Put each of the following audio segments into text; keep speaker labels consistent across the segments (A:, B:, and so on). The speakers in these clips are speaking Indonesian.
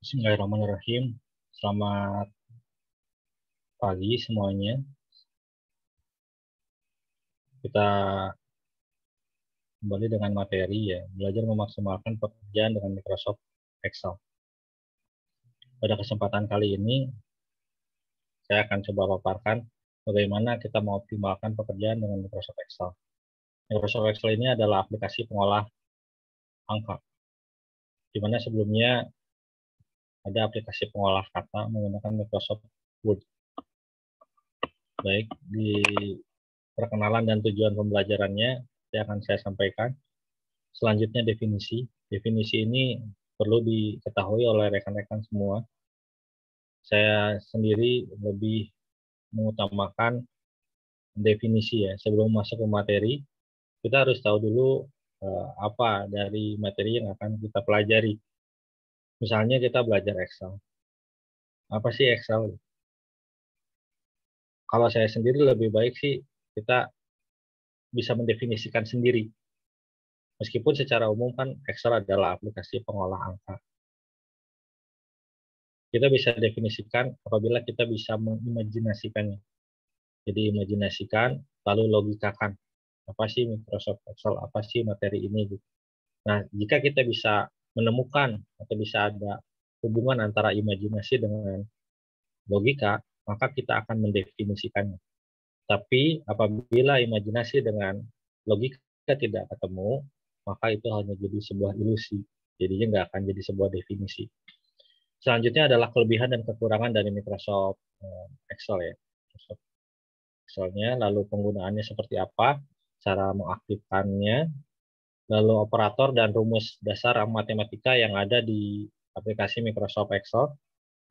A: Bismillahirrahmanirrahim. Selamat pagi semuanya. Kita kembali dengan materi ya, belajar memaksimalkan pekerjaan dengan Microsoft Excel. Pada kesempatan kali ini, saya akan coba paparkan bagaimana kita mengoptimalkan pekerjaan dengan Microsoft Excel. Microsoft Excel ini adalah aplikasi pengolah angka, di mana sebelumnya ada aplikasi pengolah kata menggunakan Microsoft Word. Baik, di perkenalan dan tujuan pembelajarannya akan saya sampaikan. Selanjutnya definisi. Definisi ini perlu diketahui oleh rekan-rekan semua. Saya sendiri lebih mengutamakan definisi ya. Sebelum masuk ke materi, kita harus tahu dulu apa dari materi yang akan kita pelajari. Misalnya kita belajar Excel. Apa sih Excel? Kalau saya sendiri lebih baik sih kita bisa mendefinisikan sendiri. Meskipun secara umum kan Excel adalah aplikasi pengolah angka. Kita bisa definisikan apabila kita bisa mengimajinasikannya. Jadi imajinasikan, lalu logikakan. Apa sih Microsoft Excel, apa sih materi ini. Nah, jika kita bisa menemukan atau bisa ada hubungan antara imajinasi dengan logika, maka kita akan mendefinisikannya. Tapi apabila imajinasi dengan logika tidak ketemu, maka itu hanya jadi sebuah ilusi. Jadinya nggak akan jadi sebuah definisi. Selanjutnya adalah kelebihan dan kekurangan dari Microsoft Excel ya. Microsoft Excelnya, lalu penggunaannya seperti apa, cara mengaktifkannya, lalu operator dan rumus dasar matematika yang ada di aplikasi Microsoft Excel,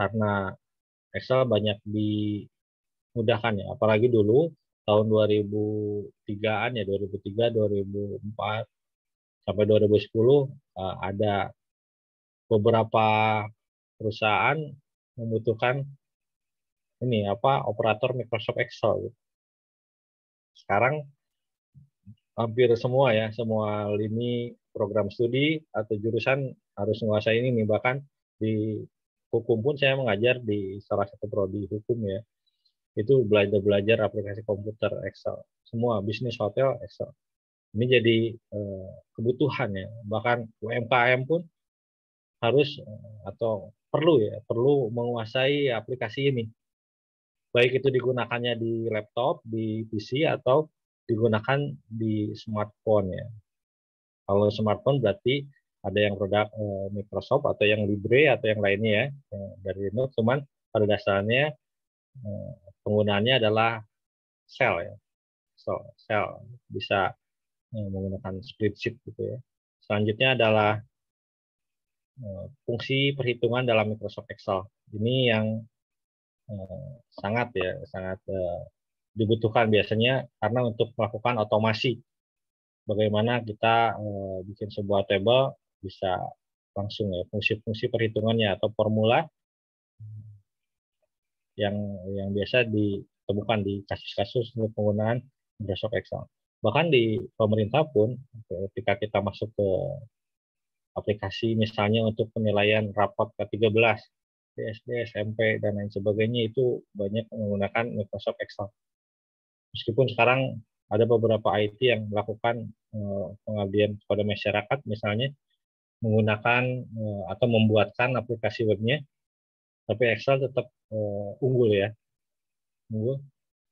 A: karena Excel banyak dimudahkan ya, apalagi dulu tahun 2003-an ya, 2003, 2004, sampai 2010 ada beberapa perusahaan membutuhkan ini operator Microsoft Excel. Sekarang hampir semua ya, semua lini program studi atau jurusan harus menguasai ini. Bahkan di hukum pun saya mengajar di salah satu prodi hukum ya, itu belajar aplikasi komputer Excel. Semua bisnis hotel Excel. Ini jadi kebutuhan ya. Bahkan UMKM pun harus atau perlu menguasai aplikasi ini. Baik itu digunakannya di laptop, di PC, atau digunakan di smartphone ya. Kalau smartphone berarti ada yang produk Microsoft atau yang Libre atau yang lainnya ya, dari Linux. Cuman pada dasarnya penggunaannya adalah Shell ya. Shell bisa menggunakan spreadsheet gitu ya. Selanjutnya adalah fungsi perhitungan dalam Microsoft Excel. Ini yang sangat dibutuhkan biasanya karena untuk melakukan otomasi. Bagaimana kita bikin sebuah table bisa langsung ya, fungsi-fungsi perhitungannya atau formula yang biasa ditemukan di kasus-kasus untuk penggunaan Microsoft Excel. Bahkan di pemerintah pun ketika kita masuk ke aplikasi misalnya untuk penilaian rapot K13, SD, SMP, dan lain sebagainya, itu banyak menggunakan Microsoft Excel. Meskipun sekarang ada beberapa IT yang melakukan pengabdian kepada masyarakat, misalnya menggunakan atau membuatkan aplikasi webnya, tapi Excel tetap unggul ya, unggul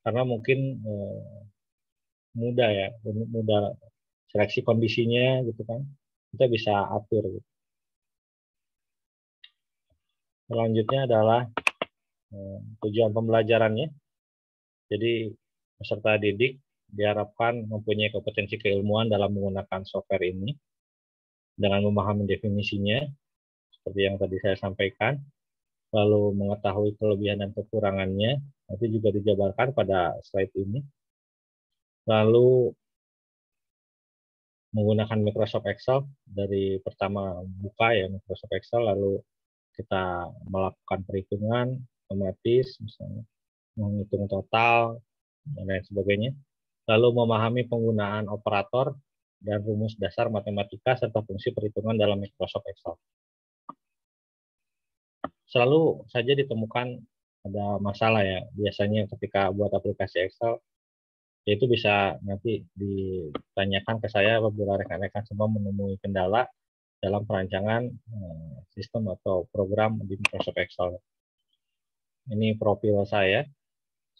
A: karena mungkin mudah seleksi kondisinya gitu kan, kita bisa atur. Gitu. Selanjutnya adalah tujuan pembelajarannya. Jadi peserta didik diharapkan mempunyai kompetensi keilmuan dalam menggunakan software ini dengan memahami definisinya seperti yang tadi saya sampaikan, lalu mengetahui kelebihan dan kekurangannya, nanti juga dijabarkan pada slide ini. Lalu menggunakan Microsoft Excel dari pertama buka ya Microsoft Excel, lalu kita melakukan perhitungan otomatis, misalnya menghitung total dan lain sebagainya. Lalu memahami penggunaan operator dan rumus dasar matematika serta fungsi perhitungan dalam Microsoft Excel. selalu saja ditemukan ada masalah ya. Biasanya ketika buat aplikasi Excel, itu bisa nanti ditanyakan ke saya apabila rekan-rekan semua menemui kendala dalam perancangan sistem atau program di Microsoft Excel. Ini profil saya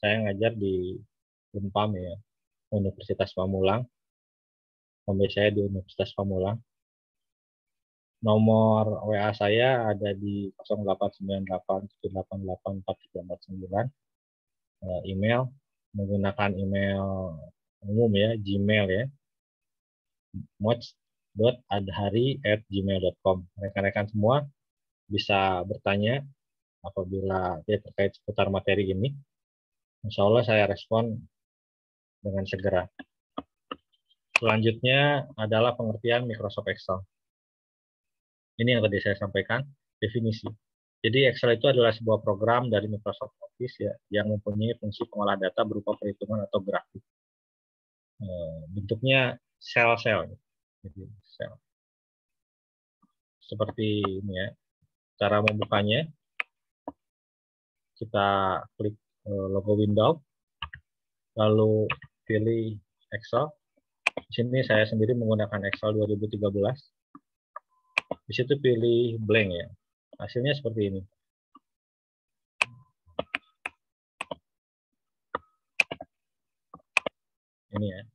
A: ngajar di Unpam ya, Universitas Pamulang. Home saya di Universitas Pamulang. Nomor WA saya ada di 0898788439. Email menggunakan email umum ya, Gmail ya, moch.adhari@gmail.com. Rekan-rekan semua bisa bertanya apabila terkait seputar materi ini. Insya Allah saya respon dengan segera. Selanjutnya adalah pengertian Microsoft Excel. Ini yang tadi saya sampaikan, definisi. Jadi Excel itu adalah sebuah program dari Microsoft Office ya, yang mempunyai fungsi pengolah data berupa perhitungan atau grafik. Bentuknya sel-sel. Jadi sel. Seperti ini ya. Cara membukanya, kita klik logo window, lalu pilih Excel. Di sini saya sendiri menggunakan Excel 2013. Di situ pilih blank ya. Hasilnya seperti ini. Ini ya.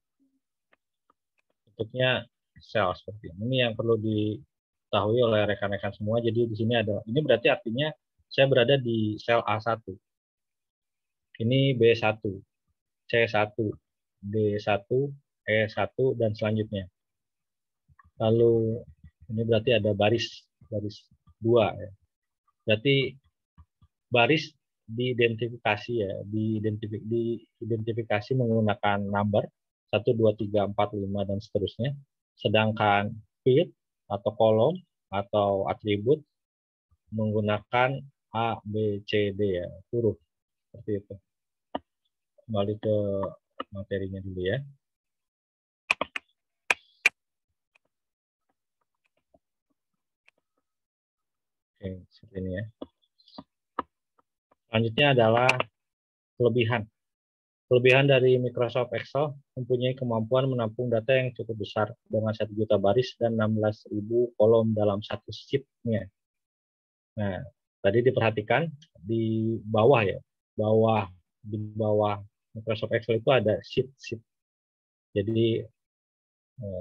A: Bentuknya sel seperti ini. Ini yang perlu diketahui oleh rekan-rekan semua. Jadi di sini ada, ini berarti artinya saya berada di sel A1. Ini B1, C1, D1, E1 dan selanjutnya. Lalu ini berarti ada baris 2 ya. Berarti baris diidentifikasi ya, diidentifikasi menggunakan number 1 2 3 4 5 dan seterusnya. Sedangkan field atau kolom atau atribut menggunakan A, B, C, D ya, huruf seperti itu. Kembali ke materinya dulu ya. Oke, seperti ini ya. Selanjutnya adalah kelebihan. Kelebihan dari Microsoft Excel mempunyai kemampuan menampung data yang cukup besar dengan 1 juta baris dan 16.000 kolom dalam satu sheet-nya. Nah, tadi diperhatikan di bawah ya, di bawah Microsoft Excel itu ada sheet. Jadi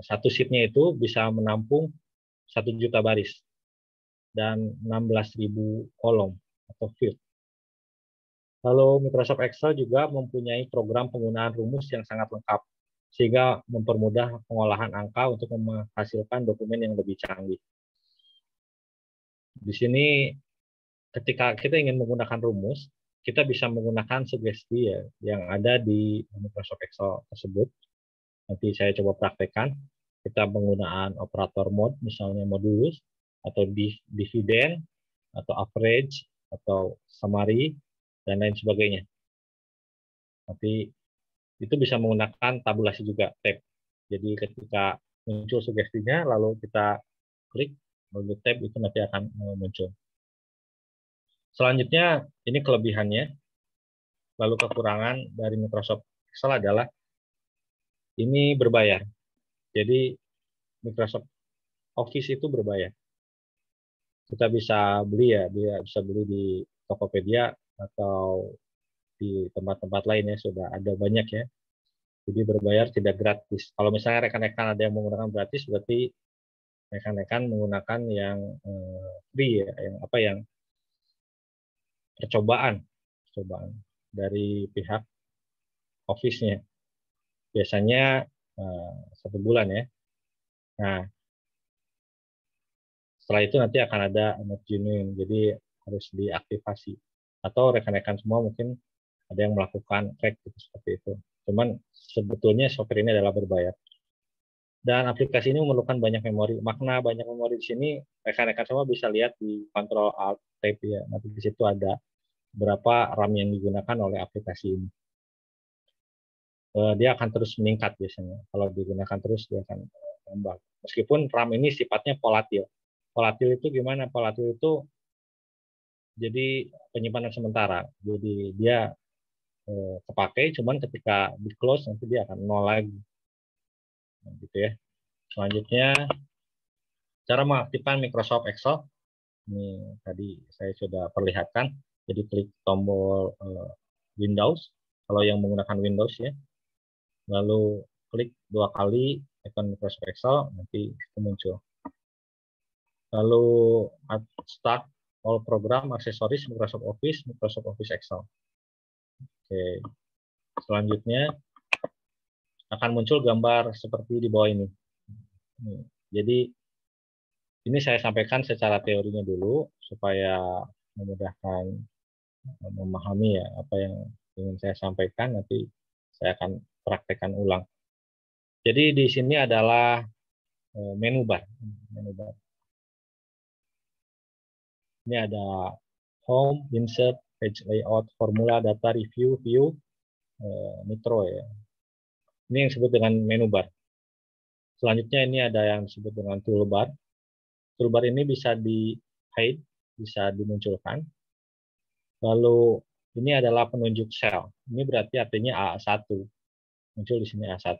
A: satu sheet-nya itu bisa menampung 1 juta baris dan 16.000 kolom atau field. Lalu Microsoft Excel juga mempunyai program penggunaan rumus yang sangat lengkap, sehingga mempermudah pengolahan angka untuk menghasilkan dokumen yang lebih canggih. Di sini, ketika kita ingin menggunakan rumus, kita bisa menggunakan sugesti ya, yang ada di Microsoft Excel tersebut. Nanti saya coba praktekkan. Kita penggunaan operator mod, misalnya modulus, atau dividend, atau average, atau summary, dan lain sebagainya. Tapi itu bisa menggunakan tabulasi juga, tab. Jadi ketika muncul sugestinya, lalu kita klik, lalu tab itu nanti akan muncul. Selanjutnya, ini kelebihannya. Lalu kekurangan dari Microsoft Excel adalah ini berbayar. Jadi Microsoft Office itu berbayar. Kita bisa beli ya, dia bisa beli di Tokopedia atau di tempat-tempat lain ya, sudah ada banyak ya. Jadi berbayar tidak gratis. Kalau misalnya rekan-rekan ada yang menggunakan gratis, berarti rekan-rekan menggunakan yang free ya, yang percobaan dari pihak Office-nya. Biasanya 1 bulan ya. Nah, setelah itu nanti akan ada not genuine, jadi harus diaktifasi. Atau rekan-rekan semua mungkin ada yang melakukan crack gitu, seperti itu. Cuman sebetulnya software ini adalah berbayar. Dan aplikasi ini memerlukan banyak memori. Makna banyak memori di sini, rekan-rekan semua bisa lihat di Ctrl Alt Tab ya. Nanti di situ ada berapa RAM yang digunakan oleh aplikasi ini. Dia akan terus meningkat biasanya. Kalau digunakan terus, dia akan nambah. Meskipun RAM ini sifatnya volatil. Volatil itu gimana? Volatil itu jadi penyimpanan sementara. Jadi dia kepake, cuman ketika di close nanti dia akan nol lagi. Nah, gitu ya. Selanjutnya cara mengaktifkan Microsoft Excel. Ini tadi saya sudah perlihatkan. Jadi klik tombol Windows kalau yang menggunakan Windows ya. Lalu klik 2 kali ikon Microsoft Excel, nanti itu muncul. Lalu start all program, aksesoris Microsoft Office Excel. Oke. Selanjutnya akan muncul gambar seperti di bawah ini. Jadi ini saya sampaikan secara teorinya dulu supaya memudahkan memahami ya apa yang ingin saya sampaikan, nanti saya akan praktekkan ulang. Jadi di sini adalah menu bar. Ini ada home, insert, page layout, formula, data, review, view, micro ya. Ini yang disebut dengan menu bar. Selanjutnya ini ada yang disebut dengan toolbar. Toolbar ini bisa di hide, bisa dimunculkan. Lalu ini adalah penunjuk sel. Ini berarti artinya A1. Muncul di sini A1.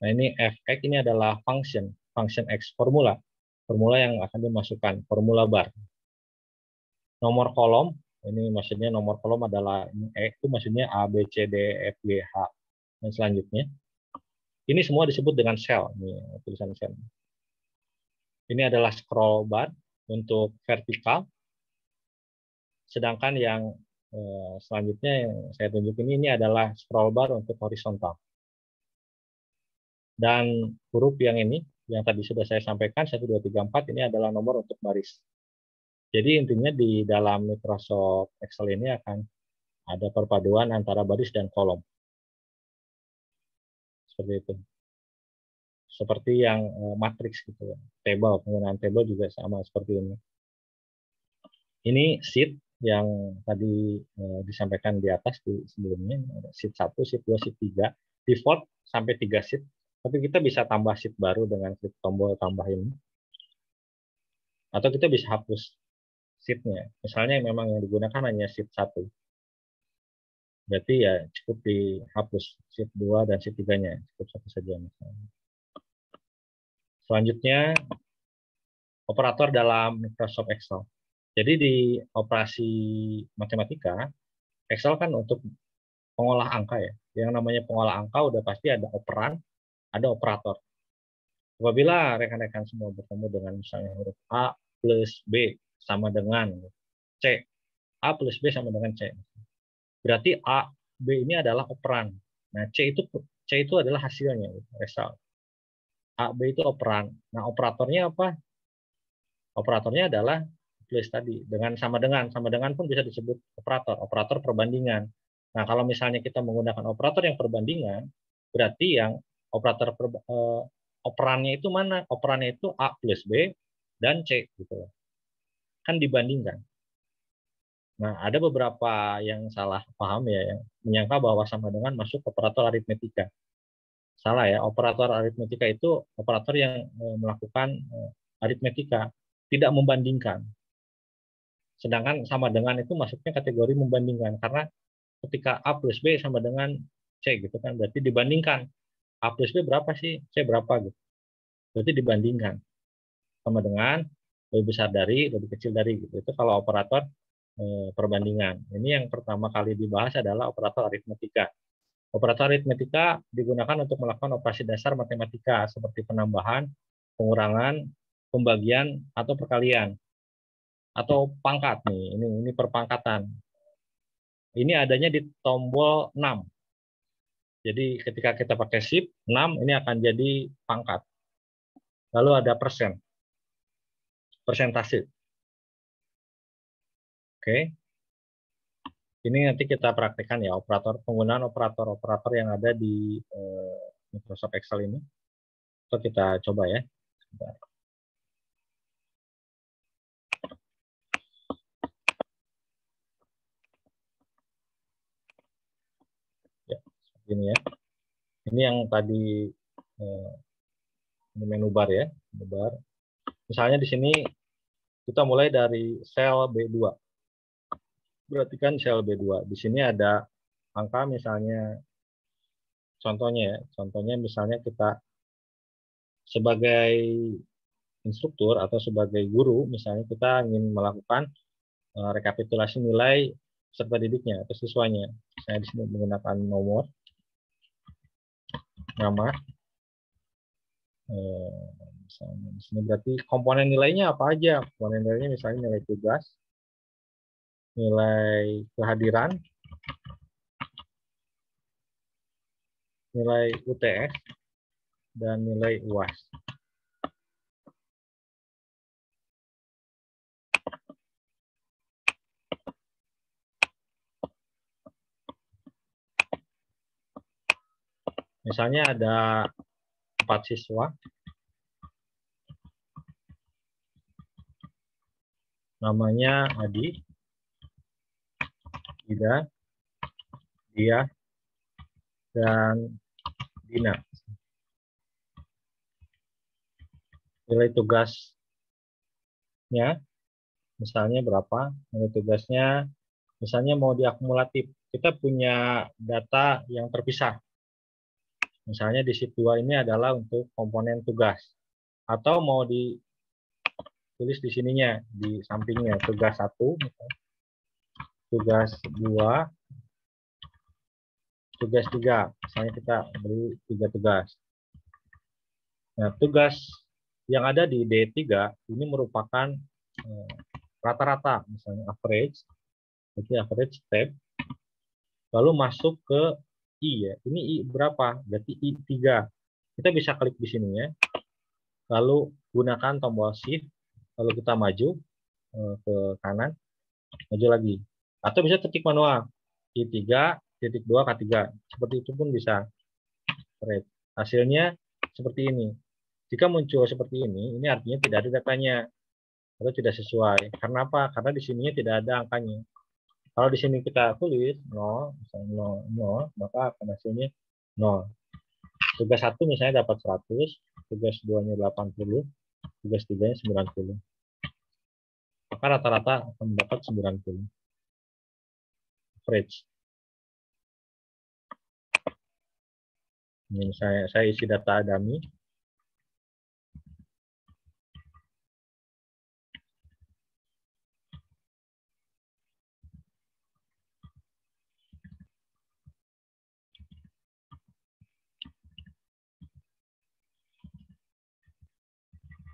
A: Nah ini fx ini adalah function X formula. Formula yang akan dimasukkan, formula bar. Nomor kolom, ini maksudnya nomor kolom adalah itu maksudnya A, B, C, D, F, G, H. Dan selanjutnya, ini semua disebut dengan sel. Ini tulisan sel. Ini adalah scroll bar untuk vertikal. Sedangkan yang selanjutnya yang saya tunjukin ini adalah scroll bar untuk horizontal. Dan huruf yang ini, yang tadi sudah saya sampaikan, 1, 2, 3, 4, ini adalah nomor untuk baris. Jadi intinya di dalam Microsoft Excel ini akan ada perpaduan antara baris dan kolom. Seperti itu. Seperti yang matriks gitu ya. Table, penggunaan table juga sama seperti ini. Ini sheet yang tadi disampaikan di atas di sebelumnya, sheet 1, sheet 2, sheet 3. Default sampai 3 sheet. Tapi kita bisa tambah sheet baru dengan klik tombol tambah ini. Atau kita bisa hapus sheet-nya. Misalnya memang yang digunakan hanya sheet 1. Berarti ya cukup dihapus sheet 2 dan sheet 3-nya. Cukup satu saja misalnya. Selanjutnya, operator dalam Microsoft Excel. Jadi di operasi matematika, Excel kan untuk pengolah angka ya. Yang namanya pengolah angka udah pasti ada operan, ada operator. Apabila rekan-rekan semua bertemu dengan misalnya huruf A plus B sama dengan C, A plus B sama dengan C. Berarti A, B ini adalah operan. Nah, C itu adalah hasilnya, result. A, B itu operan. Nah, operatornya apa? Operatornya adalah plus tadi. Sama dengan pun bisa disebut operator perbandingan. Nah, kalau misalnya kita menggunakan operator yang perbandingan, berarti yang operannya itu mana? Operannya itu A plus B dan C gitu. Kan dibandingkan. Nah, ada beberapa yang salah paham ya, yang menyangka bahwa sama dengan masuk operator aritmetika. Salah ya, operator aritmetika itu operator yang melakukan aritmetika, tidak membandingkan. Sedangkan sama dengan itu masuknya kategori membandingkan, karena ketika A plus B sama dengan C gitu kan, berarti dibandingkan. A plus B berapa sih, C berapa gitu. Berarti dibandingkan. Sama dengan, lebih besar dari, lebih kecil dari gitu. Itu kalau operator perbandingan. Ini yang pertama kali dibahas adalah operator aritmetika. Operator aritmetika digunakan untuk melakukan operasi dasar matematika seperti penambahan, pengurangan, pembagian, atau perkalian. Atau pangkat nih, ini perpangkatan. Ini adanya di tombol 6. Jadi ketika kita pakai shift 6 ini akan jadi pangkat. Lalu ada persen. Persentase. Oke. Ini nanti kita praktekkan ya penggunaan operator yang ada di Microsoft Excel ini. Itu kita coba ya. Ya, seperti ini ya. Ini yang tadi menu bar ya, menu bar. Misalnya di sini kita mulai dari sel B2. berarti kan sel B2. Di sini ada angka misalnya, contohnya ya, contohnya misalnya kita sebagai instruktur atau sebagai guru, misalnya kita ingin melakukan rekapitulasi nilai peserta didiknya atau siswanya. Saya di sini menggunakan nomor, nama, misalnya di sini berarti komponen nilainya apa aja? Komponen nilainya misalnya nilai tugas, nilai kehadiran, nilai UTS, dan nilai UAS. Misalnya ada 4 siswa, namanya Adi, Ida, Dia, dan Dina. Nilai tugasnya misalnya berapa? Nilai tugasnya misalnya mau diakumulatif. Kita punya data yang terpisah. Misalnya di sheet 2 ini adalah untuk komponen tugas. Atau mau ditulis di sininya, di sampingnya, tugas 1, tugas 2, tugas 3. Misalnya kita beri 3 tugas. Nah, tugas yang ada di D3 ini merupakan rata-rata, misalnya average, jadi average step, lalu masuk ke I ya. Ini I berapa? Berarti I3. Kita bisa klik di sini ya. Lalu gunakan tombol shift, lalu kita maju ke kanan, maju lagi. Atau bisa ketik manual. I3, titik 2, K3. Seperti itu pun bisa. Hasilnya seperti ini. Jika muncul seperti ini artinya tidak ada datanya. Atau tidak sesuai. Karena apa? Karena di sini tidak ada angkanya. Kalau di sini kita tulis 0, misalnya 0, maka akan hasilnya 0. Tugas 1 misalnya dapat 100, tugas 2-nya 80, tugas 3-nya 90. Maka rata-rata akan mendapat 90. Average. Ini saya isi data dummy.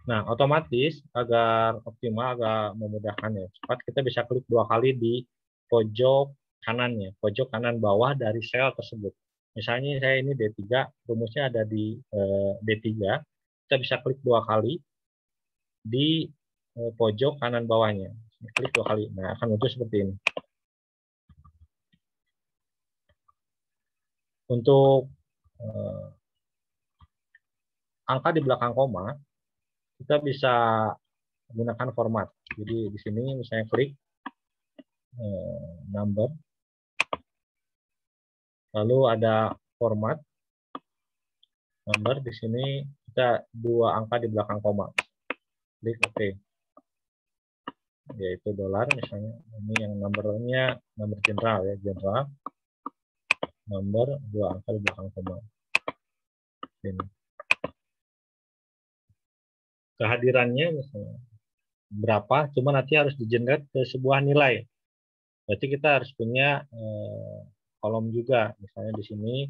A: Nah, otomatis agar optimal, agak memudahkan ya, cepat kita bisa klik 2 kali di pojok kanannya, pojok kanan bawah dari sel tersebut. Misalnya saya ini D3, rumusnya ada di D3, kita bisa klik 2 kali di pojok kanan bawahnya. Klik 2 kali, nah akan muncul seperti ini. Untuk angka di belakang koma, kita bisa menggunakan format. Jadi di sini misalnya klik number, lalu ada format number. Di sini kita 2 angka di belakang koma. Klik OK. Yaitu dolar misalnya. Ini yang numbernya number general ya, general. Number 2 angka di belakang koma. Ini. Kehadirannya misalnya berapa, cuma nanti harus di-generate ke sebuah nilai. Berarti kita harus punya kolom juga. Misalnya di sini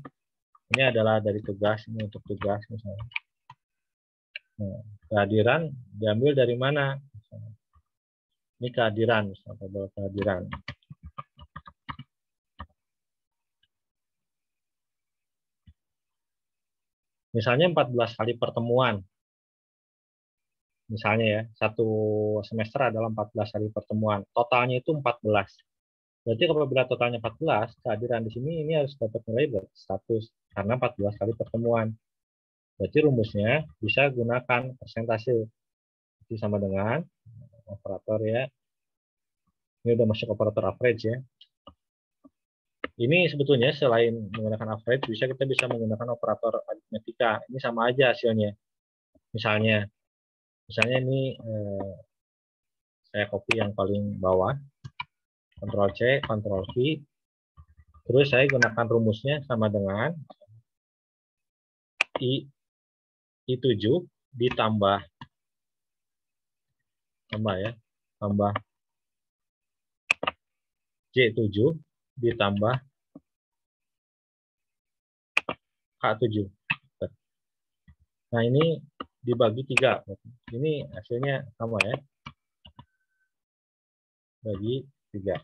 A: ini adalah dari tugas, ini untuk tugas misalnya. Nah, kehadiran diambil dari mana? Misalnya. Ini kehadiran, misalnya tabel kehadiran. Misalnya 14 kali pertemuan. Misalnya ya, satu semester adalah 14 kali pertemuan. Totalnya itu 14. Berarti apabila totalnya 14, kehadiran di sini ini harus dapat nilai 100 karena 14 kali pertemuan. Berarti rumusnya bisa gunakan persentase. Itu sama dengan operator ya. Ini udah masuk operator average ya. Ini sebetulnya selain menggunakan average, kita bisa menggunakan operator aritmetika. Ini sama aja hasilnya. Misalnya ini saya copy yang paling bawah. Ctrl C, Ctrl V. Terus saya gunakan rumusnya sama dengan I7 ditambah tambah J7 ditambah K7. Nah, ini dibagi 3. Ini hasilnya sama ya. Bagi 3.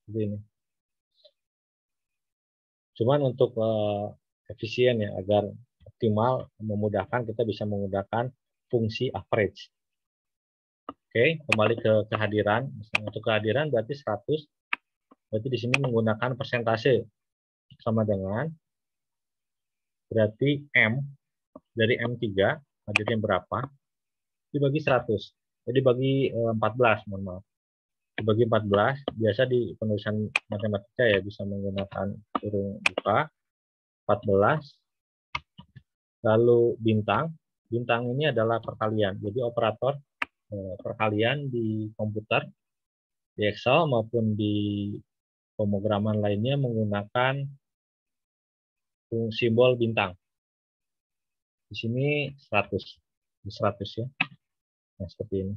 A: Seperti ini. Cuman untuk efisien ya, agar optimal, memudahkan, kita bisa menggunakan fungsi average. Oke, kembali ke kehadiran. Misalnya untuk kehadiran berarti 100. Berarti di sini menggunakan persentase. Sama dengan, berarti M, dari M3, hadirnya berapa, dibagi 100. Jadi bagi 14, mohon maaf. Dibagi 14, biasa di penulisan matematika ya, bisa menggunakan kurung buka, 14, lalu bintang. Bintang ini adalah perkalian. Jadi operator perkalian di komputer, di Excel maupun di pemrograman lainnya menggunakan simbol bintang. Di sini 100. Di 100 ya. Nah, seperti ini.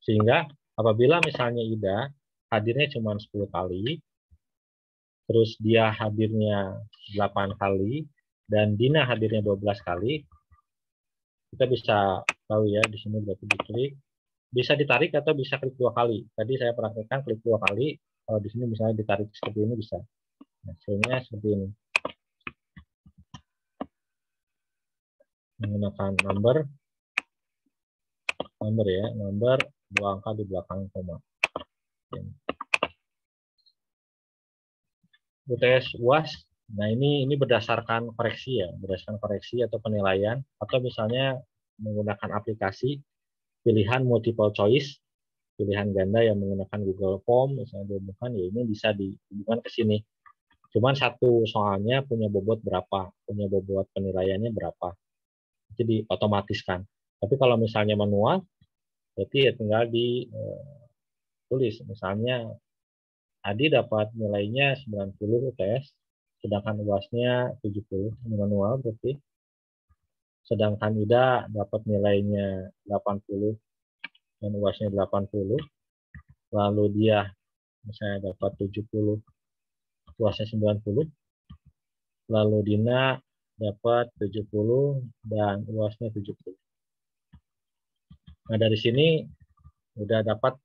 A: Sehingga apabila misalnya Ida hadirnya cuma 10 kali, terus dia hadirnya 8 kali, dan Dina hadirnya 12 kali, kita bisa tahu ya, di sini berarti diklik, bisa ditarik atau bisa klik 2 kali. Tadi saya praktekkan klik 2 kali, kalau di sini misalnya ditarik seperti ini bisa. Nah, hasilnya seperti ini. Menggunakan number ya, number 2 angka di belakang koma. UTS UAS, nah ini berdasarkan koreksi ya, berdasarkan koreksi atau penilaian, atau misalnya menggunakan aplikasi pilihan multiple choice, pilihan ganda yang menggunakan Google Form, misalnya dihubungkan, ya ini bisa dihubungkan ke sini. Cuman satu soalnya punya bobot berapa, punya bobot penilaiannya berapa, jadi otomatiskan. Tapi kalau misalnya manual, berarti ya tinggal ditulis, misalnya Adi dapat nilainya 90 UTS, sedangkan UASnya 70, manual berarti. Sedangkan Ida dapat nilainya 80 dan UASnya 80, lalu dia misalnya dapat 70, UASnya 90, lalu Dina dapat 70 dan UASnya 70. Nah, dari sini udah dapat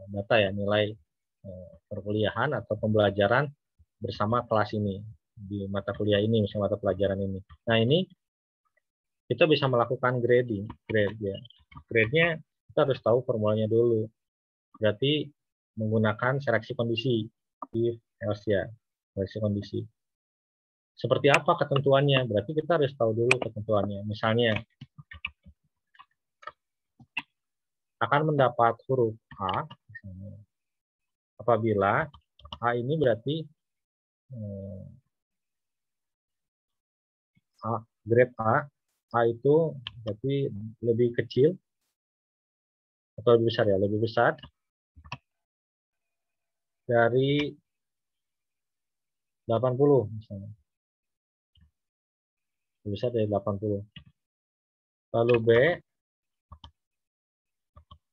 A: data ya, nilai perkuliahan atau pembelajaran bersama kelas ini, di mata kuliah ini, misalnya mata pelajaran ini. Nah, ini kita bisa melakukan grading, grade ya. Grade-nya kita harus tahu formulanya dulu. Berarti menggunakan seleksi kondisi, if else ya, seleksi kondisi. Seperti apa ketentuannya? Berarti kita harus tahu dulu ketentuannya. Misalnya akan mendapat huruf A, misalnya, apabila A ini berarti grade A itu berarti lebih kecil atau lebih besar ya, lebih besar dari 80 misalnya. Lebih besar dari 80. Lalu B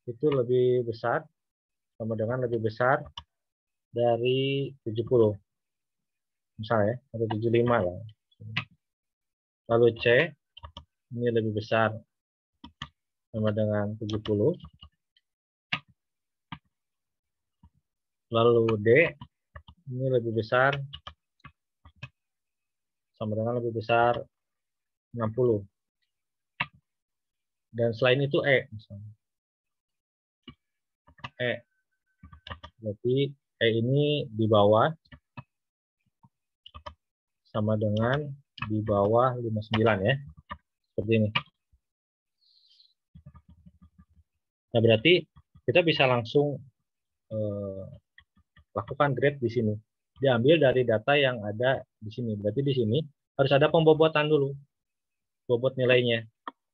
A: itu lebih besar, sama dengan lebih besar dari 70. Misalnya, atau 75 lah. Lalu C, ini lebih besar sama dengan 70. Lalu D, ini lebih besar sama dengan lebih besar 60. Dan selain itu E, misalnya. E. Berarti E ini di bawah sama dengan di bawah 59 ya. Seperti ini. Nah, berarti kita bisa langsung lakukan grade di sini. Diambil dari data yang ada di sini. Berarti di sini harus ada pembobotan dulu. Bobot nilainya.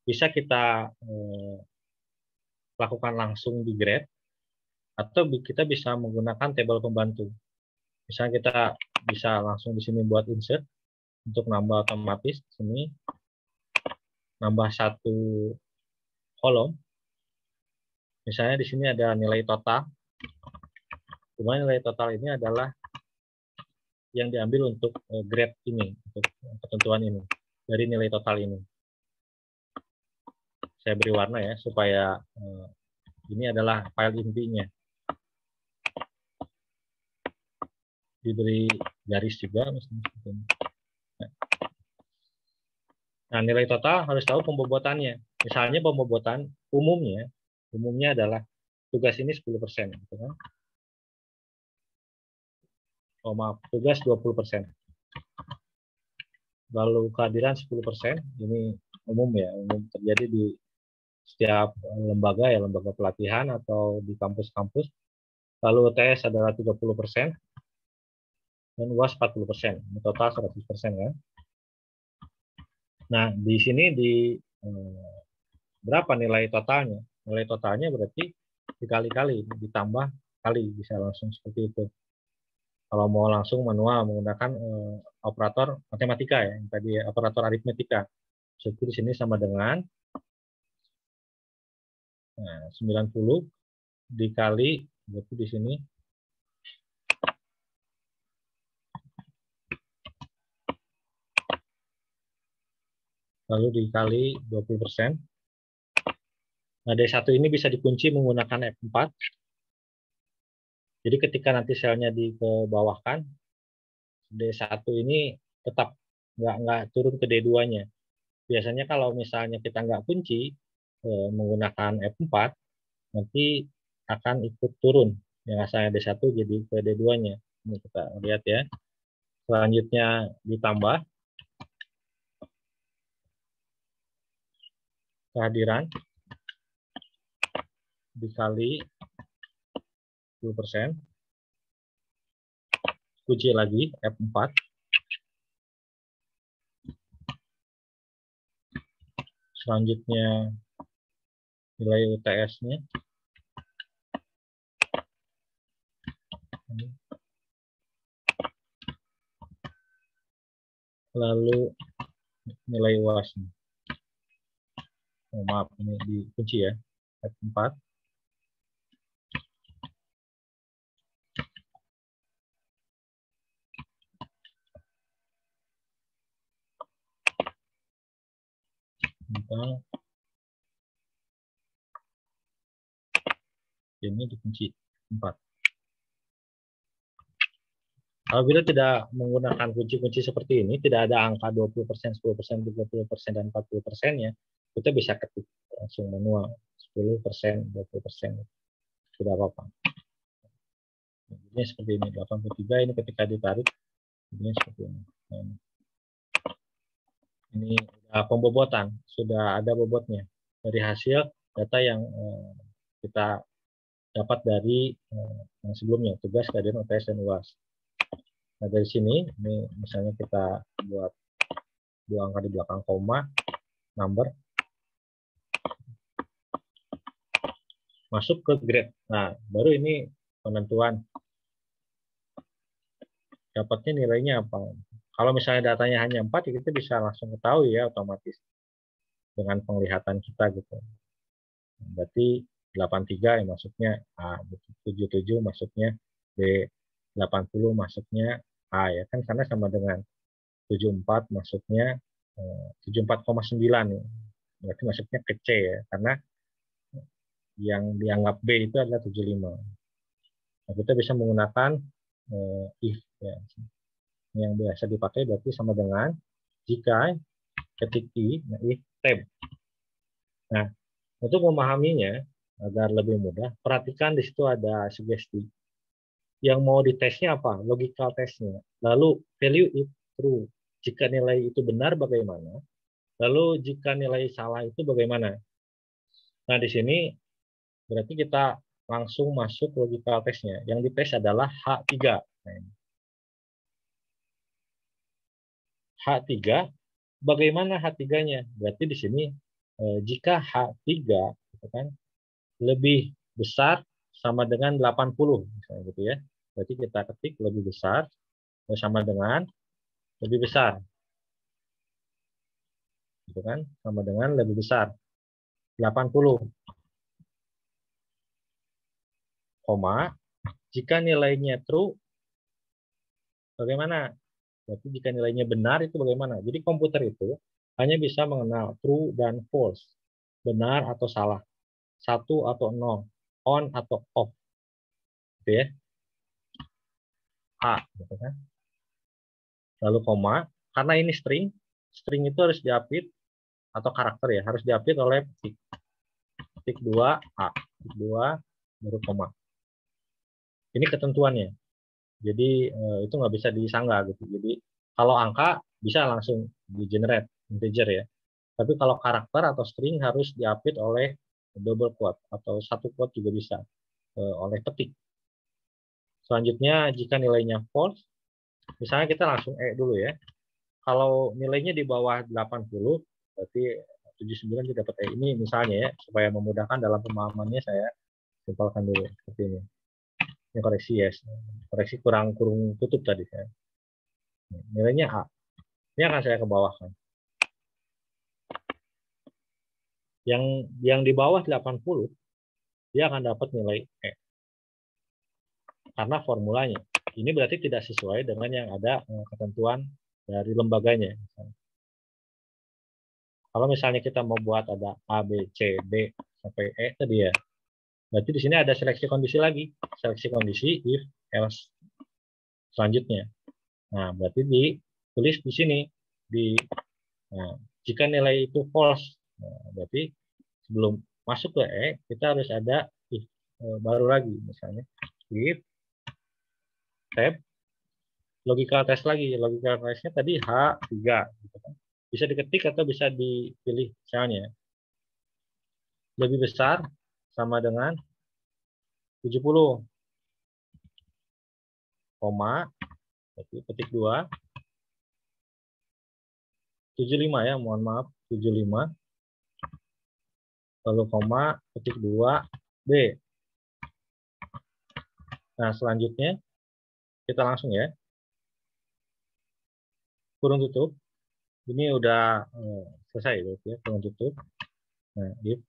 A: Bisa kita lakukan langsung di grade, Atau kita bisa menggunakan tabel pembantu. Misalnya kita bisa langsung di sini buat insert untuk nambah otomatis. Di sini nambah satu kolom. Misalnya di sini ada nilai total. Dimana nilai total ini adalah yang diambil untuk grade ini, untuk ketentuan ini, dari nilai total ini. Saya beri warna ya, supaya ini adalah file intinya. Diberi garis juga. Nah, nilai total harus tahu pembobotannya. Misalnya pembobotan umumnya adalah tugas ini 10%. Gitu kan? Oh maaf, tugas 20%. Lalu kehadiran 10%, ini umum ya, umum terjadi di setiap lembaga ya, lembaga pelatihan atau di kampus-kampus. Lalu UTS adalah 30%, dan UAS 40%, total 100% kan. Nah, di sini berapa nilai totalnya? Nilai totalnya berarti dikali-kali, ditambah kali, bisa langsung seperti itu. Kalau mau langsung manual menggunakan operator matematika ya, yang tadi ya, operator aritmetika. Jadi di sini sama dengan 90 dikali, berarti di sini lalu dikali 20%. Nah, D1 ini bisa dikunci menggunakan F4. Jadi ketika nanti selnya dikebawahkan, D1 ini tetap nggak turun ke D2-nya. Biasanya kalau misalnya kita nggak kunci menggunakan F4, nanti akan ikut turun. Yang asalnya D1 jadi ke D2-nya. Ini kita lihat ya. Selanjutnya ditambah kehadiran dikali 10%. Kunci lagi F4. Selanjutnya nilai UTS-nya. Lalu nilai UAS-nya. Oh, maaf, ini dikunci ya. F4. Tentang ini dikunci 4. Apabila tidak menggunakan kunci-kunci seperti ini, tidak ada angka 20%, 10%, 30%, dan 40%-nya, kita bisa ketik langsung manual 10%, 20%. Tidak apa-apa. Ini seperti ini, 83 ini ketika ditarik, ini seperti ini. Ini pembobotan, sudah ada bobotnya dari hasil data yang kita dapat dari yang sebelumnya, tugas, kehadiran, UTS, dan UAS. Nah, dari sini, ini misalnya kita buat 2 angka di belakang koma, number, masuk ke grade. Nah, baru ini penentuan dapatnya nilainya apa. Kalau misalnya datanya hanya 4, ya kita bisa langsung ketahui ya otomatis dengan penglihatan kita gitu. Berarti 83 yang masuknya A, 77 masuknya B, 80 masuknya A ya kan, karena sama dengan 74 masuknya 74,9 ya. Berarti masuknya ke C ya, karena yang dianggap B itu adalah 75. Nah, kita bisa menggunakan if ya. Yang biasa dipakai berarti sama dengan jika ketik I, nah if tab. Nah, untuk memahaminya agar lebih mudah, perhatikan di situ ada sugesti. Yang mau ditesnya apa? Logical testnya. Lalu value if true. Jika nilai itu benar bagaimana? Lalu jika nilai salah itu bagaimana? Nah, di sini berarti kita langsung masuk logical testnya. Yang dites adalah H3. H3, bagaimana H3-nya? Berarti di sini jika H3 gitu kan, lebih besar sama dengan 80 misalnya gitu ya. Berarti kita ketik lebih besar sama dengan lebih besar. Gitu kan? Sama dengan lebih besar 80, koma jika nilainya true bagaimana? Berarti jika nilainya benar itu bagaimana? Jadi komputer itu hanya bisa mengenal true dan false, benar atau salah, satu atau nol, on atau off, gitu ya. A, gitu kan? Lalu koma, karena ini string, string itu harus diapit atau karakter ya, harus diapit oleh petik. Petik 2 A, petik 2 baru koma. Ini ketentuannya. Jadi itu nggak bisa disanggah gitu. Jadi kalau angka bisa langsung di generate integer ya. Tapi kalau karakter atau string harus diapit oleh double quote atau satu quote juga bisa oleh petik. Selanjutnya jika nilainya false, misalnya kita langsung dulu ya. Kalau nilainya di bawah 80, berarti 79 kita dapat ini misalnya ya, supaya memudahkan dalam pemahamannya saya simpelkan dulu seperti ini. Ini koreksi ya, koreksi kurung tutup tadi saya. Nilainya A. Ini akan saya ke bawahkan. Yang di bawah 80, dia akan dapat nilai E. Karena formulanya. Ini berarti tidak sesuai dengan yang ada ketentuan dari lembaganya. Kalau misalnya kita mau buat ada A, B, C, D, sampai E tadi ya. Berarti di sini ada seleksi kondisi lagi. Seleksi kondisi if, else. Selanjutnya. Nah, berarti ditulis di sini. Nah, jika nilai itu false, berarti sebelum masuk ke E, kita harus ada if baru lagi. Misalnya if tab logical test lagi. Logical testnya tadi H3. Gitu kan. Bisa diketik atau bisa dipilih misalnya. Lebih besar sama dengan 70. Koma, petik 2. 75 ya, mohon maaf. 75. Lalu koma, petik 2. B. Nah, selanjutnya kita langsung ya. Kurung tutup. Ini udah selesai ya, kurung tutup. Nah, if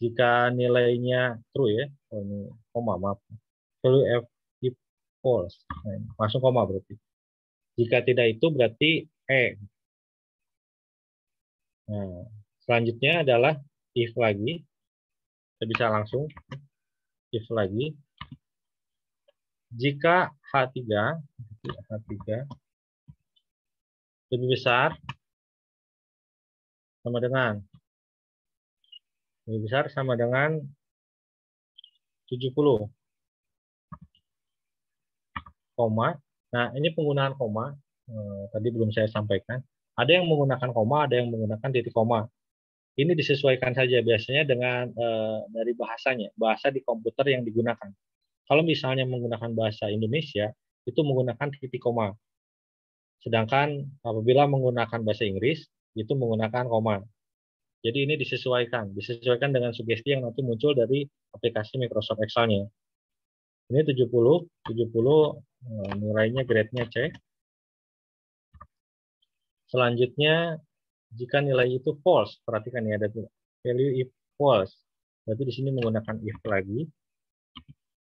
A: jika nilainya true ya, ini koma maaf. True if false. Nah, langsung koma berarti. Jika tidak itu berarti E. Nah, selanjutnya adalah if lagi. Kita bisa langsung if lagi. Jika H3 lebih besar sama dengan lebih besar sama dengan 70, koma. Nah, ini penggunaan koma tadi belum saya sampaikan. Ada yang menggunakan koma, ada yang menggunakan titik koma. Ini disesuaikan saja biasanya dengan dari bahasanya, bahasa di komputer yang digunakan. Kalau misalnya menggunakan bahasa Indonesia, itu menggunakan titik koma. Sedangkan apabila menggunakan bahasa Inggris, itu menggunakan koma. Jadi ini disesuaikan dengan sugesti yang nanti muncul dari aplikasi Microsoft Excel-nya. Ini 70 nilainya grade-nya C. Selanjutnya, jika nilai itu false, perhatikan ya, ada value if false. Berarti di sini menggunakan if lagi.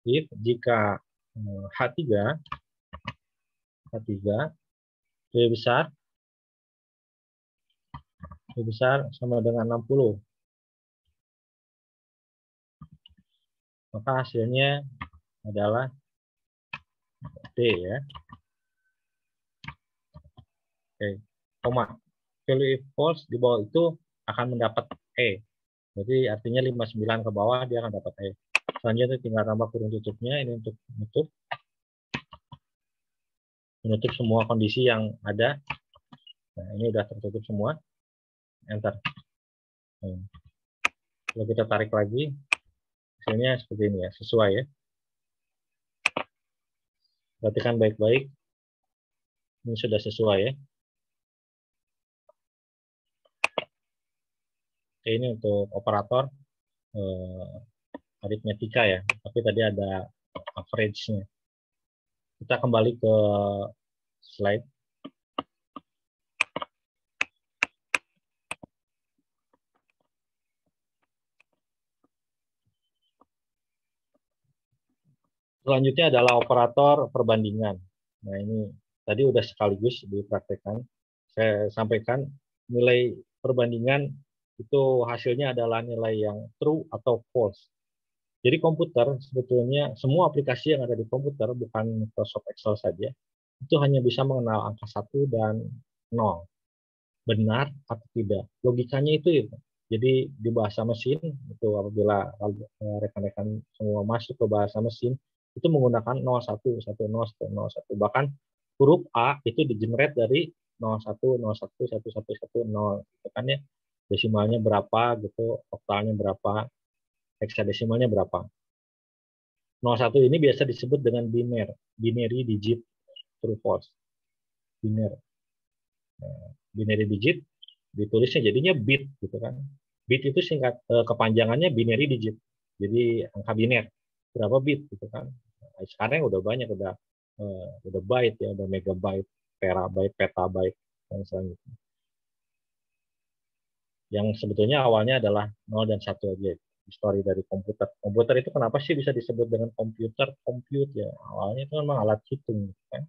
A: If jika H3 lebih besar sama dengan 60. Maka hasilnya adalah D ya. Oke, koma. Value if false di bawah itu akan mendapat E. Jadi artinya 59 ke bawah dia akan dapat E. Selanjutnya tinggal tambah kurung tutupnya ini untuk menutup semua kondisi yang ada. Nah, ini udah tertutup semua. Enter. Kalau kita tarik lagi, hasilnya seperti ini ya, sesuai ya. Perhatikan baik-baik. Ini sudah sesuai ya. Oke, ini untuk operator aritmetika ya, tapi tadi ada average-nya. Kita kembali ke slide. Selanjutnya adalah operator perbandingan. Nah, ini tadi udah sekaligus dipraktekkan. Saya sampaikan nilai perbandingan itu hasilnya adalah nilai yang true atau false. Jadi komputer sebetulnya semua aplikasi yang ada di komputer, bukan Microsoft Excel saja, itu hanya bisa mengenal angka 1 dan 0. Benar atau tidak. Logikanya itu. Jadi di bahasa mesin, itu apabila rekan-rekan semua masuk ke bahasa mesin, itu menggunakan 01, 10, 101. Bahkan huruf A itu di-generate dari 01, 01, 1110. Gitu kan ya. Desimalnya berapa gitu, oktalnya berapa, heksadesimalnya berapa. 01 ini biasa disebut dengan binary digit true false. Binary digit ditulisnya jadinya bit gitu kan. Bit itu singkat kepanjangannya binary digit. Jadi angka biner. Berapa bit gitu kan. Nah, sekarang udah banyak, udah byte ya, udah megabyte, terabyte, petabyte dan selanjutnya. Yang sebetulnya awalnya adalah 0 dan 1 aja. Histori dari komputer. Komputer itu kenapa sih bisa disebut dengan komputer? Compute ya. Awalnya itu memang alat hitung gitu kan.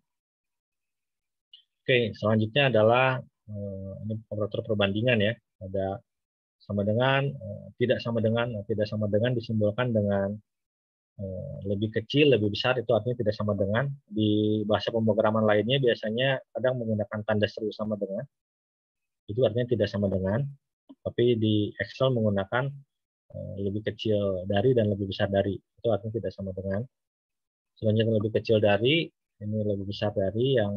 A: Oke, selanjutnya adalah ini operator perbandingan ya. Ada sama dengan, tidak sama dengan. Tidak sama dengan disimbolkan dengan lebih kecil, lebih besar, itu artinya tidak sama dengan. Di bahasa pemrograman lainnya biasanya kadang menggunakan tanda seru sama dengan. Itu artinya tidak sama dengan. Tapi di Excel menggunakan lebih kecil dari dan lebih besar dari. Itu artinya tidak sama dengan. Selanjutnya lebih kecil dari, ini lebih besar dari, yang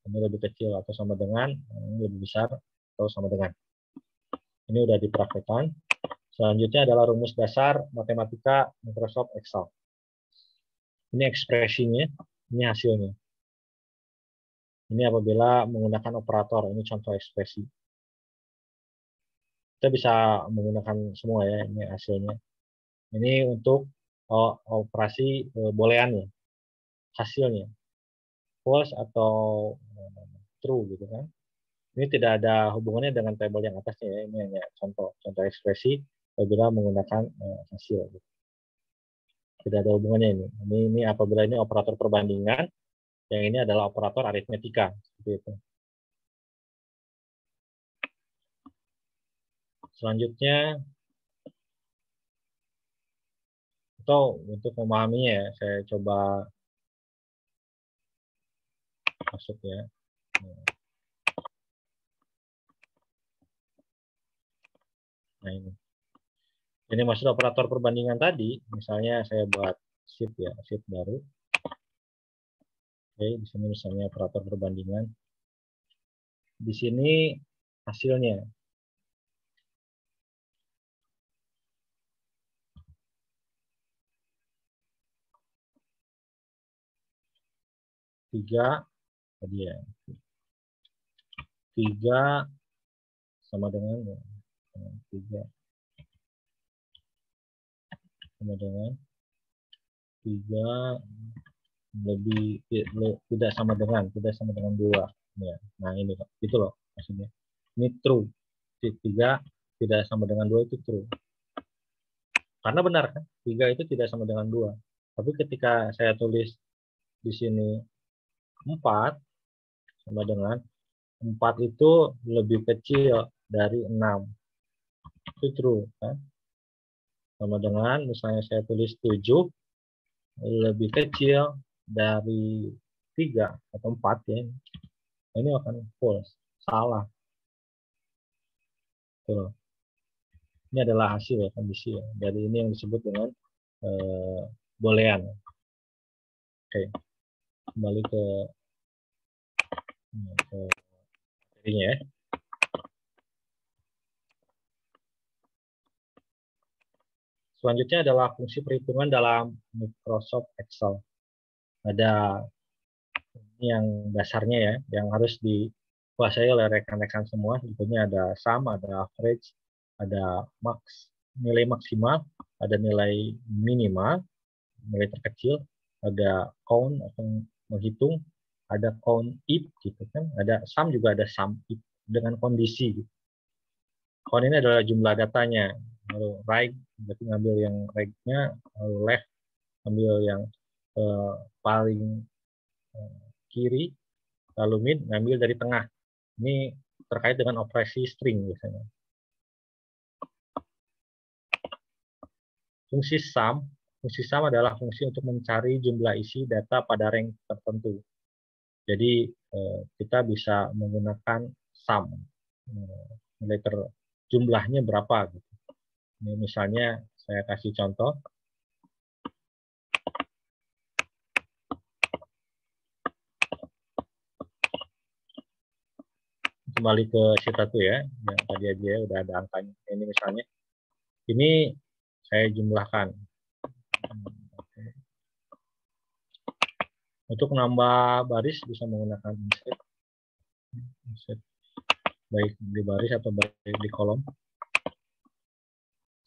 A: ini lebih kecil atau sama dengan, ini lebih besar atau sama dengan. Ini udah dipraktekkan. Selanjutnya adalah rumus dasar matematika Microsoft Excel. Ini ekspresinya, ini hasilnya. Ini apabila menggunakan operator, ini contoh ekspresi. Kita bisa menggunakan semua ya, ini hasilnya. Ini untuk operasi boolean ya, hasilnya. False atau true gitu kan. Ini tidak ada hubungannya dengan tabel yang atasnya ya, ini hanya contoh ekspresi apabila menggunakan hasil. Gitu. Tidak ada hubungannya ini. Ini apabila ini operator perbandingan, yang ini adalah operator aritmetika. Seperti itu. Selanjutnya, atau untuk memahaminya ya, saya coba masuk ya. Nah ini. Ini maksud operator perbandingan tadi, misalnya saya buat sheet ya, sheet baru. Oke, di sini misalnya operator perbandingan. Di sini hasilnya. Tiga, tadi ya. 3 sama dengan 3 sama dengan 3 lebih tidak sama dengan 2 ya. Nah ini itu loh maksudnya. Ini true. 3 tidak sama dengan 2 itu true. Karena benar kan? 3 itu tidak sama dengan 2. Tapi ketika saya tulis di sini 4 sama dengan 4 itu lebih kecil dari 6. Itu true kan? Sama dengan misalnya saya tulis 7 lebih kecil dari 3 atau 4 ya. Ini akan false, salah. Tuh. Ini adalah hasil ya, kondisi ya. Dari ini yang disebut dengan boolean. Oke, kembali ke materinya ya. Selanjutnya adalah fungsi perhitungan dalam Microsoft Excel. Ada ini yang dasarnya ya, yang harus dikuasai oleh rekan-rekan semua. Tentunya ada sum, ada average, ada max, nilai maksimal, ada nilai minimal, nilai terkecil, ada count atau menghitung, ada count if gitu kan, ada sum juga ada sum if dengan kondisi. Gitu. Count ini adalah jumlah datanya. Lalu right berarti ngambil yang right-nya, lalu left ambil yang paling kiri, lalu mid ngambil dari tengah. Ini terkait dengan operasi string biasanya. Fungsi sum adalah fungsi untuk mencari jumlah isi data pada rank tertentu. Jadi kita bisa menggunakan sum, nilai jumlahnya berapa. Gitu. Ini misalnya saya kasih contoh. Kembali ke sheet 1 ya, yang tadi aja ya, udah ada angkanya. Ini misalnya, ini saya jumlahkan. Untuk nambah baris bisa menggunakan insert, baik di baris atau baik di kolom.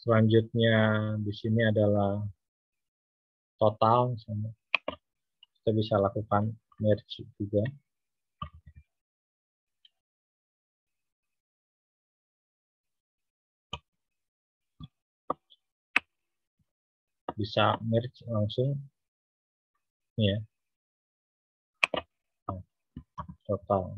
A: Selanjutnya di sini adalah total, misalnya. Kita bisa lakukan merge juga. Bisa merge langsung ya, total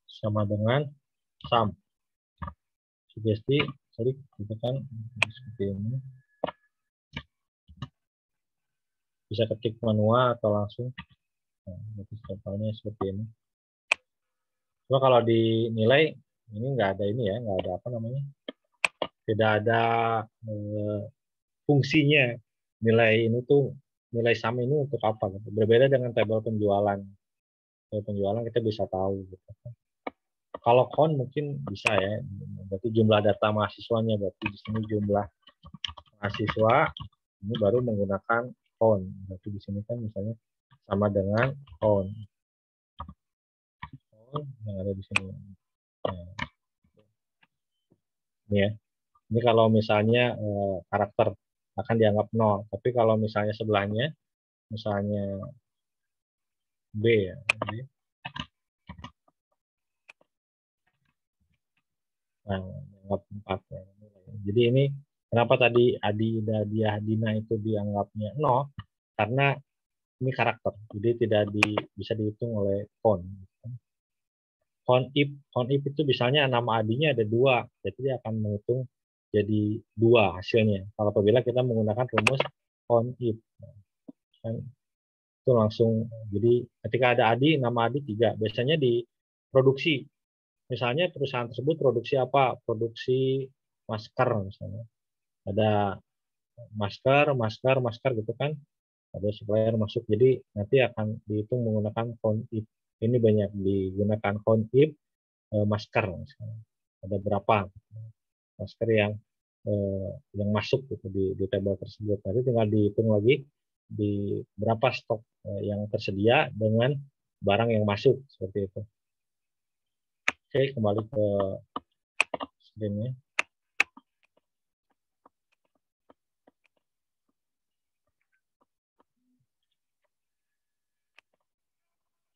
A: sama dengan sum. Sugesti klik gitu kan, seperti ini. Bisa ketik manual atau langsung. Nah, totalnya seperti ini. Cuma kalau dinilai ini nggak ada ini ya, nggak ada apa namanya, tidak ada fungsinya. Nilai ini tuh, nilai sum ini untuk apa? Gitu. Berbeda dengan tabel penjualan. Tabel penjualan kita bisa tahu. Gitu. Kalau count mungkin bisa ya, berarti jumlah data mahasiswanya, berarti di sini jumlah mahasiswa, ini baru menggunakan count. Berarti di sini kan misalnya sama dengan count. Count yang ada di sini. Nah, ini ya. Ini kalau misalnya karakter akan dianggap 0. Tapi kalau misalnya sebelahnya, misalnya B ya. Nah, dianggap 4 ya. Jadi ini kenapa tadi Adi, Diah, Dina itu dianggapnya 0? Karena ini karakter. Jadi tidak bisa dihitung oleh count. Count if itu misalnya nama Adinya ada 2. Jadi dia akan menghitung jadi 2 hasilnya. Kalau apabila kita menggunakan rumus count if. Kan itu langsung, jadi ketika ada Adi, nama Adi 3. Biasanya di produksi. Misalnya perusahaan tersebut produksi apa? Produksi masker misalnya. Ada masker gitu kan. Ada supplier masuk. Jadi nanti akan dihitung menggunakan count if. Ini banyak digunakan count if masker misalnya. Ada berapa masker yang masuk gitu di tabel tersebut. Nanti tinggal dihitung lagi di berapa stok yang tersedia dengan barang yang masuk seperti itu. Oke, kembali ke screen-nya.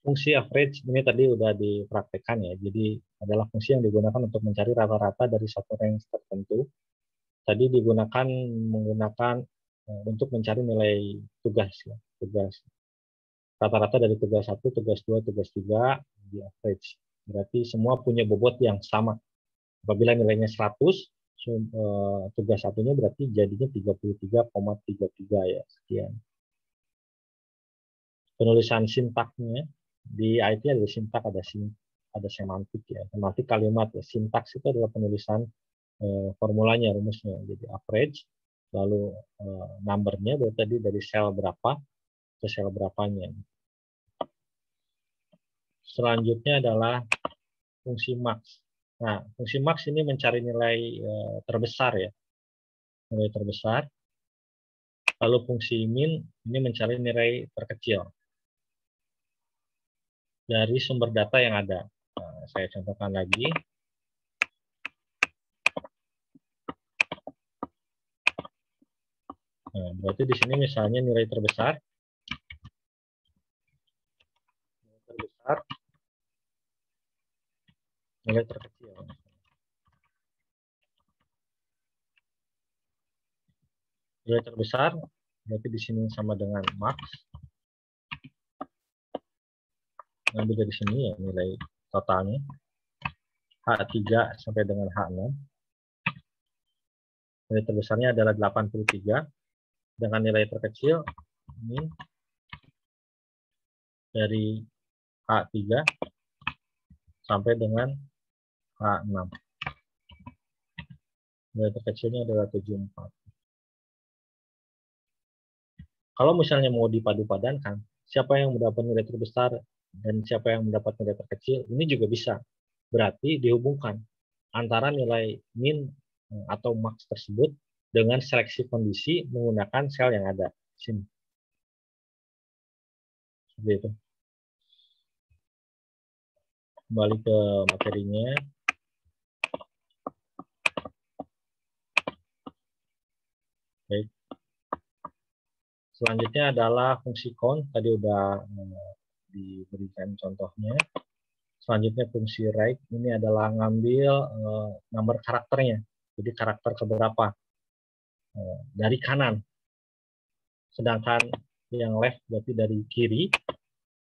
A: Fungsi average ini tadi udah dipraktekkan ya. Jadi adalah fungsi yang digunakan untuk mencari rata-rata dari satu range tertentu. Tadi digunakan menggunakan untuk mencari nilai tugas ya, tugas. Rata-rata dari tugas 1, tugas 2, tugas 3 di average. Berarti semua punya bobot yang sama. Apabila nilainya 100, tugas satunya berarti jadinya 33,33 ya, sekian. Penulisan sintaknya di IT ada sintak, ada semantik ya. Semantik kalimat ya. Sintaks itu adalah penulisan formulanya, rumusnya. Jadi average, lalu numbernya tadi dari sel berapa ke sel berapanya. Selanjutnya adalah fungsi max. Nah, fungsi max ini mencari nilai terbesar ya, nilai terbesar. Lalu fungsi min ini mencari nilai terkecil dari sumber data yang ada. Nah, saya contohkan lagi. Nah, berarti di sini misalnya nilai terbesar, nilai terkecil. Nilai terbesar berarti di sini sama dengan max. Ngambil dari sini ya nilai totalnya. H3 sampai dengan H6. Nilai terbesarnya adalah 83. Dengan nilai terkecil ini dari H3 sampai dengan H6. Nilai terkecilnya adalah 74. Kalau misalnya mau dipadu-padankan, siapa yang mendapat nilai terbesar dan siapa yang mendapat nilai terkecil, ini juga bisa. Berarti dihubungkan antara nilai min atau max tersebut dengan seleksi kondisi menggunakan sel yang ada di sini. Seperti itu. Kembali ke materinya. Baik. Selanjutnya adalah fungsi count. Tadi udah diberikan contohnya. Selanjutnya fungsi right. Ini adalah ngambil nomor karakternya. Jadi karakter keberapa dari kanan. Sedangkan yang left berarti dari kiri,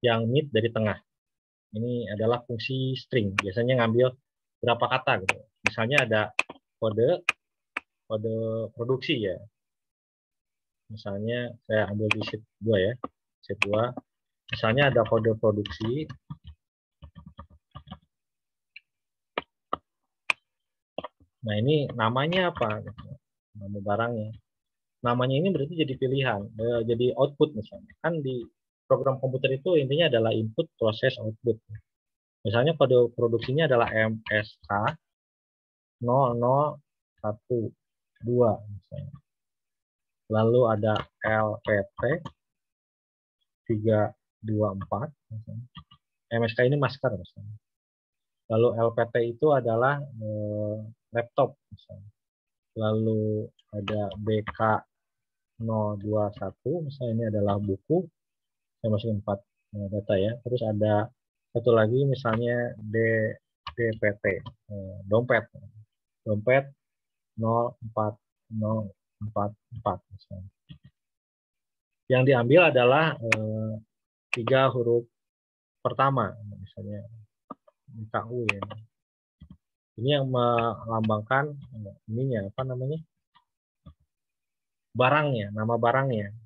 A: yang mid dari tengah. Ini adalah fungsi string. Biasanya ngambil berapa kata gitu. Misalnya ada kode produksi ya. Misalnya saya ambil di sheet 2 ya. Sheet 2. Misalnya ada kode produksi. Nah, ini namanya apa? Nama barangnya. Namanya ini berarti jadi pilihan, jadi output misalnya. Kan di program komputer itu intinya adalah input, proses, output. Misalnya kode produksinya adalah MSK 0012 misalnya. Lalu ada LPT 324 misalnya. MSK ini masker misalnya. Lalu LPT itu adalah laptop misalnya. Lalu ada BK 021 misalnya ini adalah buku. Saya masukin 4 data ya. Terus ada satu lagi misalnya DPT dompet 04044 misalnya. Yang diambil adalah 3 huruf pertama misalnya KU ya. Ini yang melambangkan ininya apa namanya? Barangnya, nama barangnya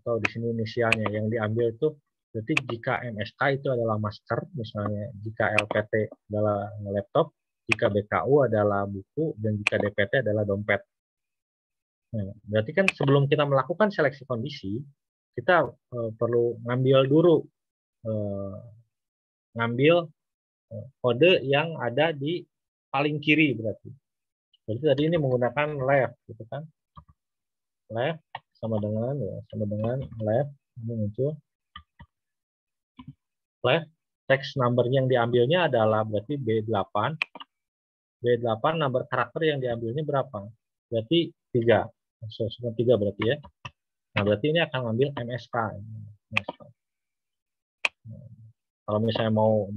A: atau di sini inisialnya. Yang diambil itu berarti jika MSK itu adalah masker misalnya, jika LPT adalah laptop, jika BKU adalah buku, dan jika DPT adalah dompet. Nah, berarti kan sebelum kita melakukan seleksi kondisi, kita perlu ngambil dulu kode yang ada di paling kiri berarti. Berarti tadi ini menggunakan left, gitu kan? Left sama dengan left ini muncul. Left text number yang diambilnya adalah berarti B8. B8 nomor karakter yang diambilnya berapa? Berarti 3. So, 3 berarti ya. Nah, berarti ini akan ambil MSK. Kalau misalnya mau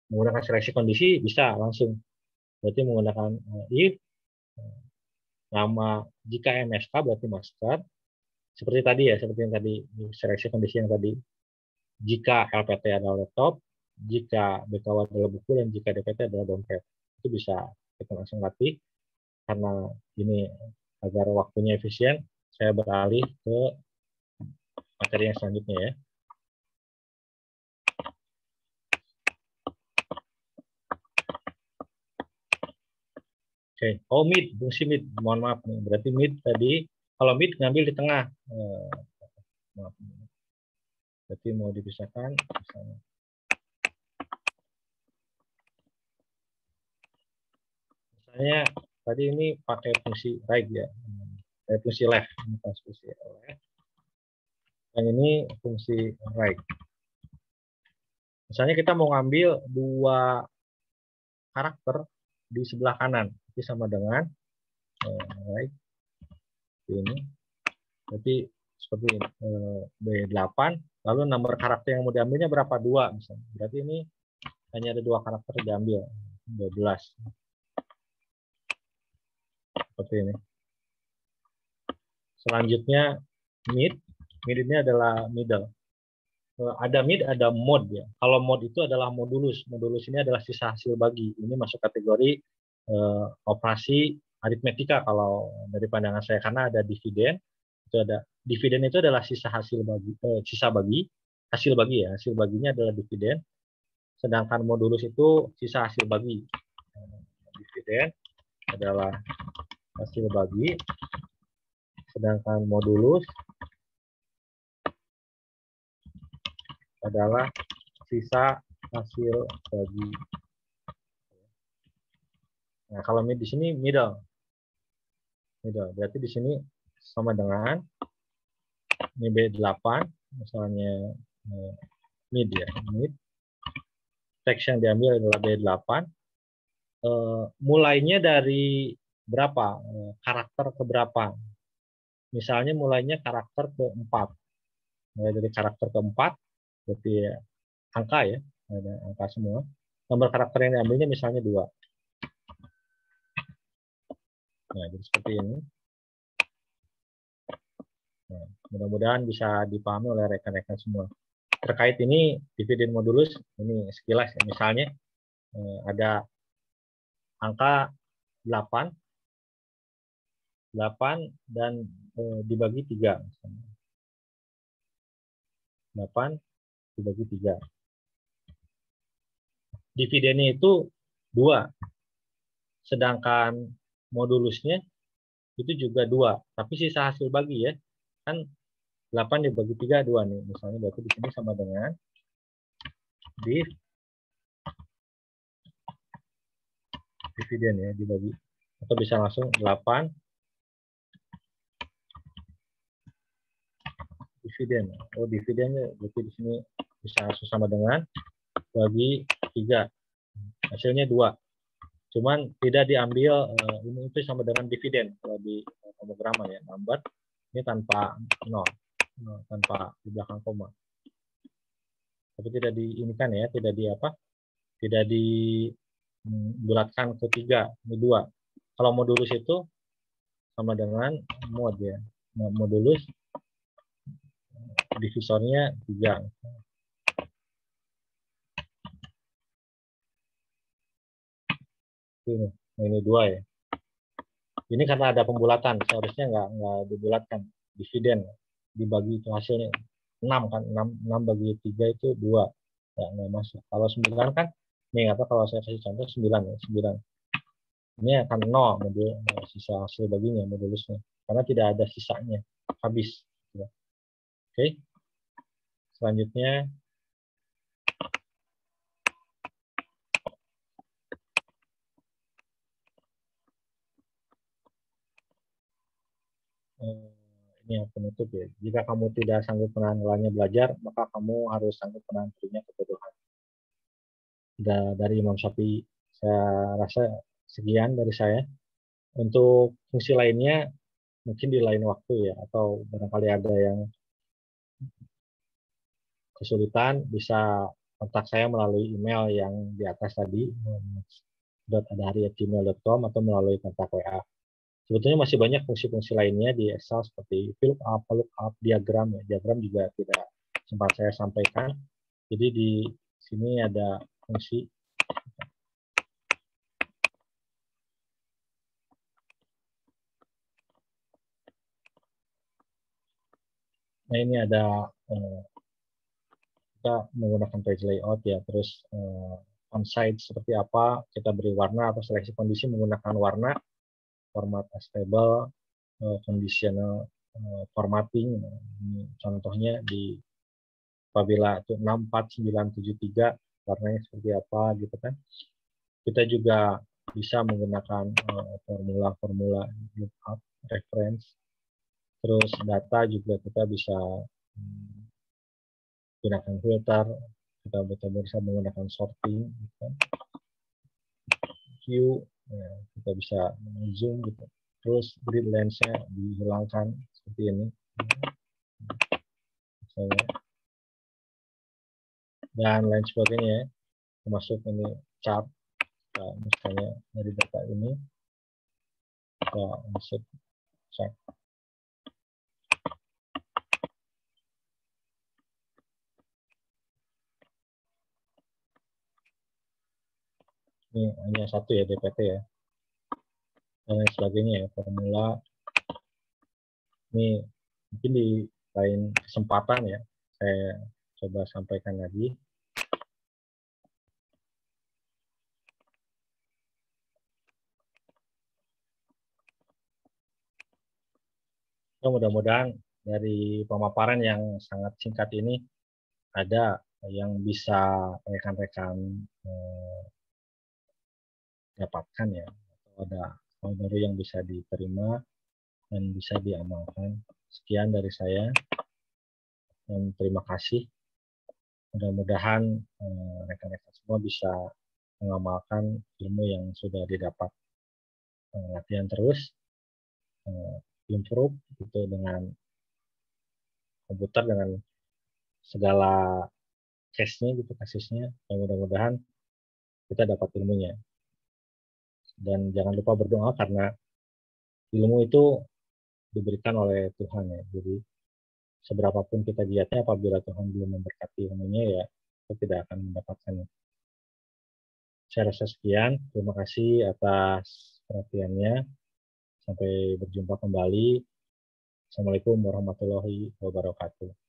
A: menggunakan seleksi kondisi, bisa langsung. Berarti menggunakan if, nama jika MSK berarti master. Seperti tadi ya, seperti yang tadi, seleksi kondisi yang tadi. Jika LPT adalah laptop, jika BKW adalah buku, dan jika DPT adalah dompet. Itu bisa kita langsung latih. Karena ini agar waktunya efisien, saya beralih ke materi yang selanjutnya ya. Oke, oh mid, fungsi mid, mohon maaf nih. Berarti mid tadi, kalau mid ngambil di tengah. Maaf. Berarti mau dipisahkan, misalnya. Misalnya tadi ini pakai fungsi right ya, fungsi left, ini fungsi left. Yang ini fungsi right. Misalnya kita mau ngambil dua karakter di sebelah kanan, itu sama dengan right, ini, berarti seperti ini, B8, lalu nomor karakter yang mau diambilnya berapa? 2 misalnya. Berarti ini hanya ada 2 karakter diambil, 12. Seperti ini. Selanjutnya mid ini adalah middle. Ada mid, ada mod ya. Kalau mod itu adalah modulus. Modulus ini adalah sisa hasil bagi. Ini masuk kategori operasi aritmetika kalau dari pandangan saya, karena ada dividen. Itu ada dividen, itu adalah sisa hasil bagi, sisa bagi, hasil bagi ya. Hasil baginya adalah dividen. Sedangkan modulus itu sisa hasil bagi. Dividen adalah hasil bagi, sedangkan modulus adalah sisa hasil bagi. Nah, kalau di sini middle. Berarti di sini sama dengan ini B8, misalnya mid ya, mid. Teks yang diambil adalah B8. Mulainya dari berapa? Karakter ke berapa? Misalnya mulainya karakter ke-4. Mulai dari karakter ke-4, berarti ya, angka ya, ada angka semua. Nomor karakter yang diambilnya misalnya 2. Nah, jadi seperti ini. Nah, mudah-mudahan bisa dipahami oleh rekan-rekan semua. Terkait ini, dividen modulus, ini sekilas ya. Misalnya ada angka 8 dan dibagi 3. 8 dibagi 3. Dividennya itu 2. Sedangkan modulusnya itu juga 2. Tapi sisa hasil bagi ya. Kan 8 dibagi 3, 2 nih. Misalnya berarti di sini sama dengan dividen ya, dibagi. Atau bisa langsung 8 dividen. Oh, dividennya berarti di sini bisa langsung sama dengan bagi 3. Hasilnya 2. Cuman tidak diambil ini, itu sama dengan dividen kalau di pemrograman ya, number ini tanpa 0, tanpa di belakang koma. Tapi tidak diinikan ya, tidak di apa? Tidak dibulatkan ke 3, ini 2. Kalau modulus itu sama dengan mod ya. Nah, modulus divisornya 3. Ini 2 ya. Ini karena ada pembulatan, seharusnya nggak dibulatkan. Dividen dibagi itu hasilnya 6 kan, 6 bagi 3 itu 2. Nggak masuk. Kalau 9 kan, nih apa, kalau saya kasih contoh 9 ya, 9. Ini akan 0 modul sisa hasil baginya, modulusnya. Karena tidak ada sisanya, habis. Oke. Selanjutnya ini yang penutup ya. Jika kamu tidak sanggup menahan lelahnya belajar, maka kamu harus sanggup menahan dirinya kebodohan. Dari Imam Syafi'i. Saya rasa sekian dari saya. Untuk fungsi lainnya mungkin di lain waktu ya, atau barangkali ada yang kesulitan bisa kontak saya melalui email yang di atas tadi, .adahari@gmail.com, atau melalui kontak WA. Sebetulnya masih banyak fungsi-fungsi lainnya di Excel seperti lookup, diagram. Ya. Diagram juga tidak sempat saya sampaikan. Jadi di sini ada fungsi. Nah, ini ada kita menggunakan page layout ya, terus on-site seperti apa, kita beri warna atau seleksi kondisi menggunakan warna, format as table, conditional formatting. Ini contohnya di apabila itu 64973 warnanya seperti apa gitu kan. Kita juga bisa menggunakan formula-formula lookup, reference, terus data juga kita bisa gunakan filter, kita betul-betul bisa menggunakan sorting, gitu. View, ya, kita bisa zoom gitu. Terus grid lens-nya dihilangkan seperti ini. Misalnya. Dan lain sebagainya, termasuk ini chart. Nah, misalnya dari data ini kita insert chart. Ini hanya satu ya DPT ya. Dan lain sebagainya ya, formula. Ini mungkin di lain kesempatan ya, saya coba sampaikan lagi. Ya, mudah-mudahan dari pemaparan yang sangat singkat ini ada yang bisa rekan-rekan dapatkan ya, atau ada hal baru yang bisa diterima dan bisa diamalkan. Sekian dari saya, dan terima kasih. Mudah-mudahan rekan-rekan semua bisa mengamalkan ilmu yang sudah didapat. Latihan terus, improve gitu dengan komputer, dengan segala case-nya gitu, kasusnya. Dan mudah-mudahan kita dapat ilmunya. Dan jangan lupa berdoa karena ilmu itu diberikan oleh Tuhan ya. Jadi seberapapun kita giatnya, apabila Tuhan belum memberkati ilmunya ya kita tidak akan mendapatkannya. Saya rasa sekian. Terima kasih atas perhatiannya. Sampai berjumpa kembali. Assalamualaikum warahmatullahi wabarakatuh.